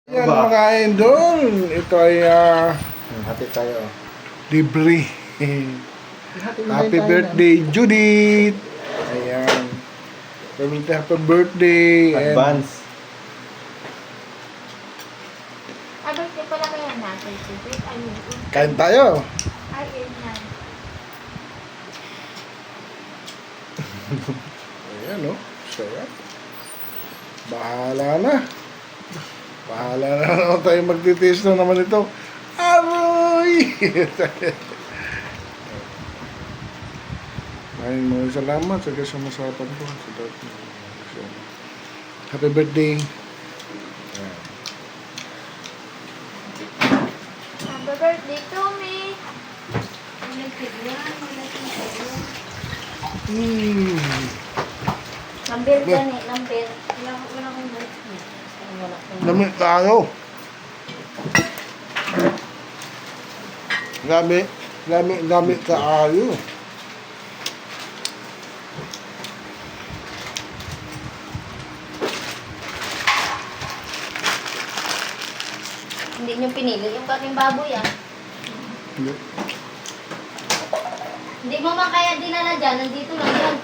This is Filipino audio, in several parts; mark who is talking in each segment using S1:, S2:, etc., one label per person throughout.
S1: Yan mga idol, ito ay
S2: Hati tayo.
S1: libre. Happy birthday, Judith! Ayan. Happy birthday.
S2: Advance.
S3: Birthday pala kaya natin.
S1: Kain tayo.
S3: Ay, yun yan.
S1: Ayan o. Sarap. Bahala na. Bahala na naman tayo magtitaste na naman ito. Aroy! Maraming mga salamat sa kasamasapan ko. Happy birthday. Ayan.
S3: Happy birthday to me. Number ka ni, number. Wala kong birthday.
S1: Lamig tayo. Gamit kaayo.
S3: Hindi nyo pinili yung kating baboy
S1: Hindi.
S3: Hindi mo man kaya dinala dyan, nandito lang yan.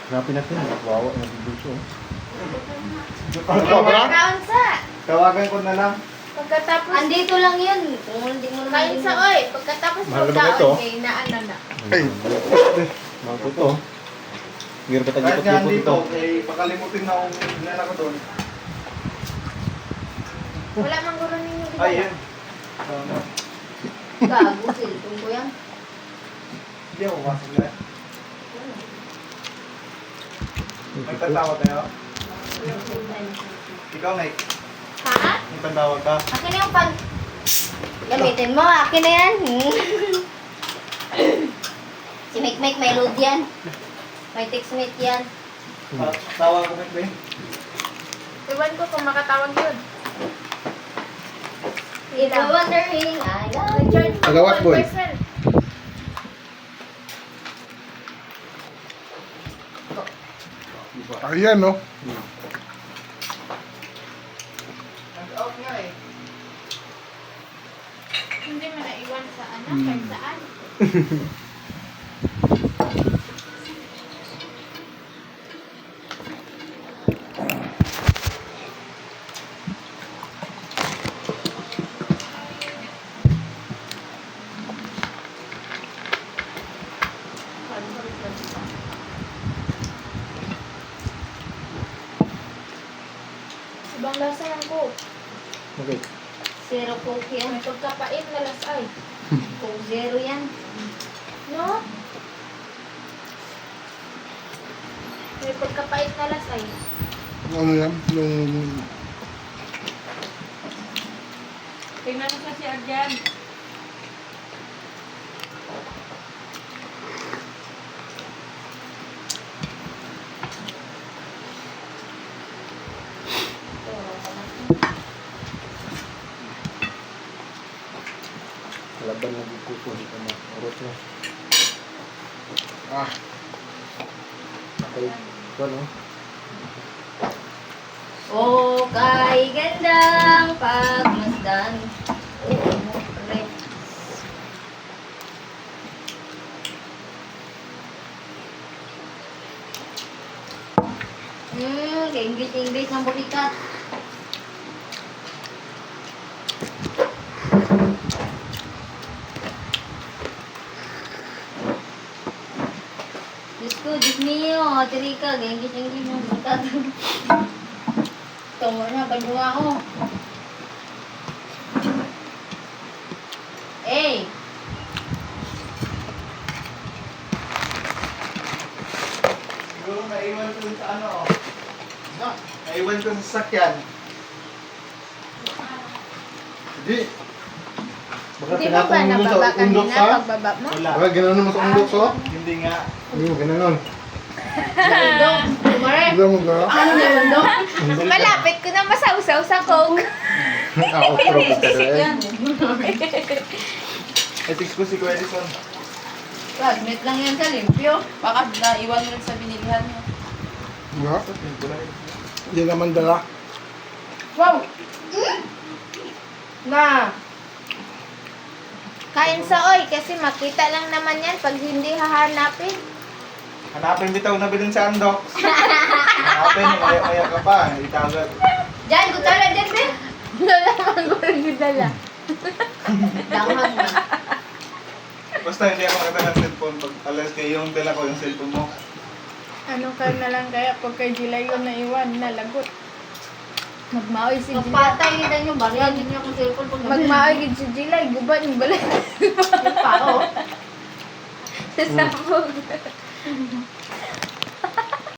S2: Hanapin natin. Wawa na dito.
S3: Kaon sa.
S2: Tawagan ko na lang.
S3: Pagkatapos, andito lang yun. Kung hindi mo naman kain sa oy. Pagkatapos
S2: Mahal
S3: mo
S2: naman ito.
S3: kaon, may naana na.
S1: Ay.
S2: Mga puto. Ngir ba
S4: Kahit
S2: tayo
S4: nga
S2: puto
S4: dito,
S2: dito?
S4: eh, pakalimutin na akong nila ko doon.
S3: Wala mang guro ninyo dito.
S4: Ay, yan.
S3: Gago, silpon ko yan.
S4: Hindi ako kasing na. Nagtatawag tayo? Ikaw, Mike.
S3: Ha?
S4: Nagtatawag ka?
S3: Akin na yung pag... Gamitin mo, akin na yan. Si Mike may load yan. May text-mate yan.
S4: Tawag ko, Mike, ba yun?
S3: Iwan ko kung makatawag yun. If you're wondering, I love you.
S1: Tagawat, boy. Ayan no.
S4: Nag-out nga eh.
S3: Hindi mo naiwan sa ano, kahit saan. Ibang lasa yan ko.
S2: Okay.
S3: Zero coke yan. May pagkapait na lasay. Coke zero yan. No? May pagkapait na lasay.
S1: Ano yan? Nung...
S3: Tingnan mo kasi agyan.
S2: Laban na bukuko dito na. Urot na.
S1: Ah.
S2: Okay. Ito no?
S3: Oh, kay gandang pagmasdan. Pre. Kay English ng bulikat. Diyos ko, Diyos mio, Tirika, kay English ng bulikat. Tungo na, banyo ako. Eh!
S4: Siguro naiwan ko sa ano, oh. Naiwan ko sa sasakyan.
S2: Hindi. Baka
S3: Hindi mo ba
S2: tinatong mo sa
S3: nababa
S2: undok
S3: kanina
S2: sa?
S3: pagbaba mo?
S4: Wala.
S2: Baka gano'n mo sa undok sa?
S4: Hindi nga.
S2: Gano'n.
S3: Dong, kumare.
S1: Alam mo ka?
S3: Ano yun, Dong? Malapit ko na masausaw sa coke.
S2: Outro ko ka rin.
S4: I text ko si Kuya Edison.
S3: Admit lang yan sa limpyo. Baka naiwan mo sa binilihan mo.
S1: Nga? Hindi naman dala.
S3: Wow! Na! Kain sa oy, kasi makita lang naman yan pag hindi hahanapin.
S4: Hanapin bitaw na bilin sa andok. Hanapin, maya-maya ka pa. Hindi kagad.
S3: Diyan, gutala dyan, be. Wala naman gulang gudala. Damag na.
S4: Basta hindi ako nakita ng cellphone. Pag alas kayo yung dala ko yung cellphone mo.
S5: Ano ka na lang kaya pag kay Gilay yung naiwan, nalagot. Magmaoy si Gilay.
S3: Magpatay nila nyo, bariyan din niyo akong cellphone pag
S5: Magmaoy gid si Gilay, guban yung balay.
S3: Yung pao.
S5: Sasabog.